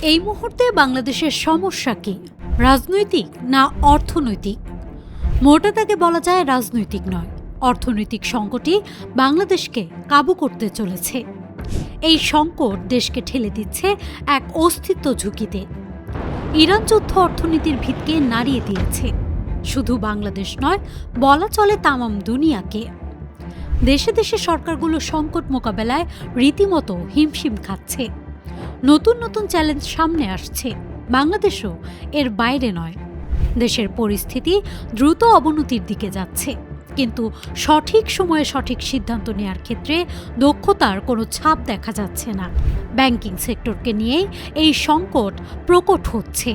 এই মুহূর্তে বাংলাদেশের সমস্যা কি, রাজনৈতিক না অর্থনৈতিক? মোটা দাগে বলা যায় রাজনৈতিক নয়, অর্থনৈতিক সংকটই বাংলাদেশকে কাবু করতে চলেছে। এই সংকট দেশকে ঠেলে দিচ্ছে এক অস্তিত্ব ঝুঁকিতে। ইরান যুদ্ধ অর্থনীতির ভিতকে নাড়িয়ে দিয়েছে, শুধু বাংলাদেশ নয়, বলা চলে তামাম দুনিয়াকে। দেশে দেশে সরকারগুলো সংকট মোকাবেলায় রীতিমতো হিমশিম খাচ্ছে। নতুন নতুন চ্যালেঞ্জ সামনে আসছে, বাংলাদেশও এর বাইরে নয়। দেশের পরিস্থিতি দ্রুত অবনতির দিকে যাচ্ছে, কিন্তু সঠিক সময়ে সঠিক সিদ্ধান্ত নেওয়ার ক্ষেত্রে দক্ষতার কোনো ছাপ দেখা যাচ্ছে না। ব্যাংকিং সেক্টরকে নিয়েই এই সংকট প্রকট হচ্ছে।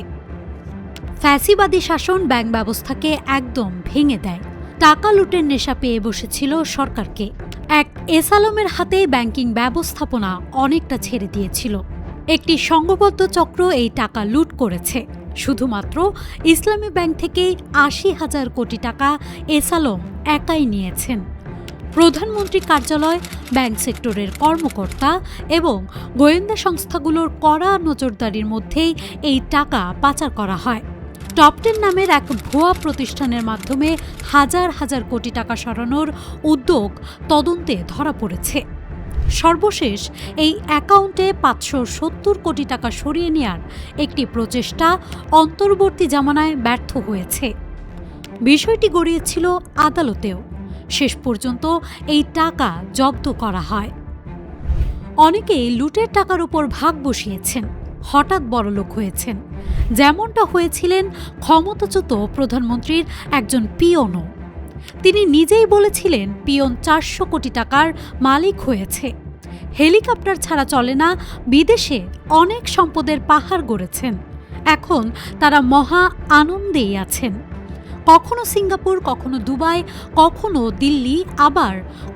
ফ্যাসিবাদী শাসন ব্যাংক ব্যবস্থাকে একদম ভেঙে দেয়। টাকা লুটের নেশা পেয়ে বসেছিল সরকারকে। এক এসালমের হাতে ব্যাংকিং ব্যবস্থাপনা অনেকটা ছেড়ে দিয়েছিল। একটি সংঘবদ্ধ চক্র এই টাকা লুট করেছে। শুধুমাত্র ইসলামী ব্যাংক থেকেই ৮০,০০০ কোটি টাকা এসালম একাই নিয়েছেন। প্রধানমন্ত্রী কার্যালয়, ব্যাংক সেক্টরের কর্মকর্তা এবং গোয়েন্দা সংস্থাগুলোর কড়া নজরদারির মধ্যেই এই টাকা পাচার করা হয়। টপ 10 নামের এক ভুয়া প্রতিষ্ঠানের মাধ্যমে হাজার হাজার কোটি টাকা সরানোর উদ্যোগ তদন্তে ধরা পড়েছে। সর্বশেষ এই অ্যাকাউন্টে ৫৭০ কোটি টাকা সরিয়ে নেয়ার একটি প্রচেষ্টা অন্তর্বর্তী জামানায় ব্যর্থ হয়েছে। বিষয়টি গড়িয়েছিল আদালতেও। শেষ পর্যন্ত এই টাকা জব্দ করা হয়। অনেকেই লুটের টাকার উপর ভাগ বসিয়েছেন, হঠাৎ বড়লোক হয়েছেন। যেমনটা হয়েছিলেন ক্ষমতাচ্যুত প্রধানমন্ত্রীর একজন পিয়নও। তিনি নিজেই বলেছিলেন পিয়ন ৪০০ কোটি টাকার মালিক হয়েছে। হেলিকপ্টার ছাড়া চলে না, বিদেশে অনেক সম্পদের পাহাড় গড়েছেন। এখন তারা মহা আনন্দেই আছেন। কখনো সিঙ্গাপুর, কখনো দুবাই, কখনো দিল্লি, আবার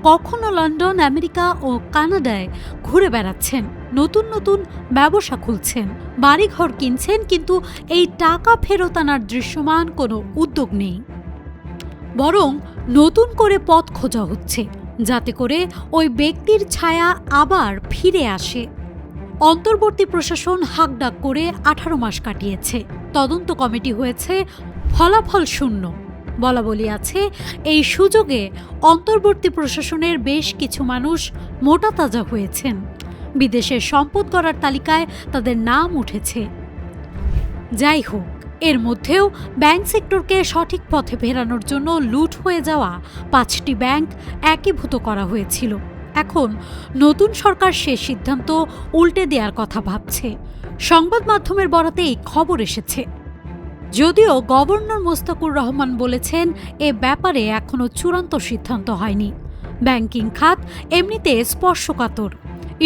কখনো লন্ডন, আমেরিকা ও কানাডায় ঘুরে বেড়াচ্ছেন। নতুন নতুন ব্যবসা খুলছেন, বাড়িঘর কিনছেন, কিন্তু এই টাকা ফেরত আনার দৃশ্যমান কোনো উদ্যোগ নেই। বরং নতুন করে পথ খোঁজা হচ্ছে, যাতে করে ওই ব্যক্তির ছায়া আবার ফিরে আসে। অন্তর্বর্তী প্রশাসন হাঁকডাক করে ১৮ মাস কাটিয়েছে। তদন্ত কমিটি হয়েছে, ফলাফল শূন্য। বলাবলি আছে এই সুযোগে অন্তর্বর্তী প্রশাসনের বেশ কিছু মানুষ মোটাতাজা হয়েছেন। বিদেশের সম্পদ গড়ার তালিকায় তাদের নাম উঠেছে। যাই হোক, এর মধ্যেও ব্যাংক সেক্টরকে সঠিক পথে ফেরানোর জন্য লুট হয়ে যাওয়া ৫টি ব্যাংক একীভূত করা হয়েছিল। এখন নতুন সরকার সে সিদ্ধান্ত উল্টে দেওয়ার কথা ভাবছে। সংবাদ মাধ্যমের বরাতে এই খবর এসেছে। যদিও গভর্নর মোস্তাকুর রহমান বলেছেন এ ব্যাপারে এখনো চূড়ান্ত সিদ্ধান্ত হয়নি। ব্যাংকিং খাত এমনিতে স্পর্শকাতর,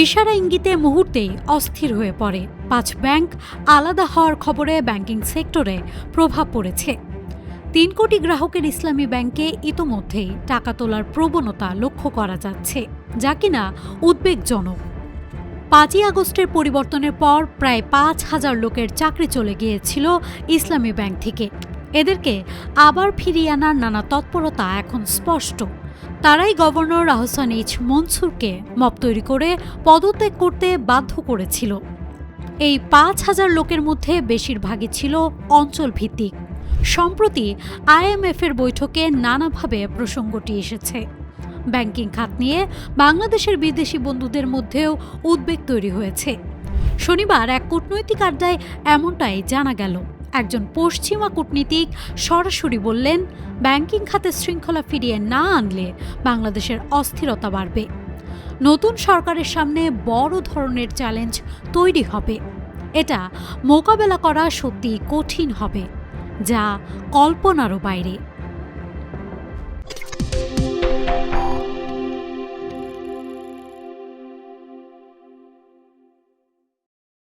ইশারা ইঙ্গিতে মুহূর্তেই অস্থির হয়ে পড়ে। ৫ ব্যাংক আলাদা হওয়ার খবরে ব্যাংকিং সেক্টরে প্রভাব পড়েছে। ৩ কোটি গ্রাহকের ইসলামী ব্যাংকে ইতোমধ্যেই টাকা তোলার প্রবণতা লক্ষ্য করা যাচ্ছে, যা কিনা উদ্বেগজনক। ৫ই আগস্টের পরিবর্তনের পর প্রায় ৫,০০০ লোকের চাকরি চলে গিয়েছিল ইসলামী ব্যাংক থেকে। এদেরকে আবার ফিরিয়ে আনার নানা তৎপরতা এখন স্পষ্ট। তারাই গভর্নর আহসান এইচ মনসুরকে মব তৈরি করে পদত্যাগ করতে বাধ্য করেছিল। এই ৫,০০০ লোকের মধ্যে বেশিরভাগই ছিল অঞ্চলভিত্তিক। সম্প্রতি IMF-এর বৈঠকে নানাভাবে প্রসঙ্গটি এসেছে। ব্যাংকিং খাত নিয়ে বাংলাদেশের বিদেশি বন্ধুদের মধ্যেও উদ্বেগ তৈরি হয়েছে। শনিবার এক কূটনৈতিক আড্ডায় এমনটাই জানা গেল। একজন পশ্চিমা কূটনীতিক সরাসরি বললেন, ব্যাংকিং খাতে শৃঙ্খলা ফিরিয়ে না আনলে বাংলাদেশের অস্থিরতা বাড়বে। নতুন সরকারের সামনে বড় ধরনের চ্যালেঞ্জ তৈরি হবে। এটা মোকাবেলা করা সত্যি কঠিন হবে, যা কল্পনারও বাইরে।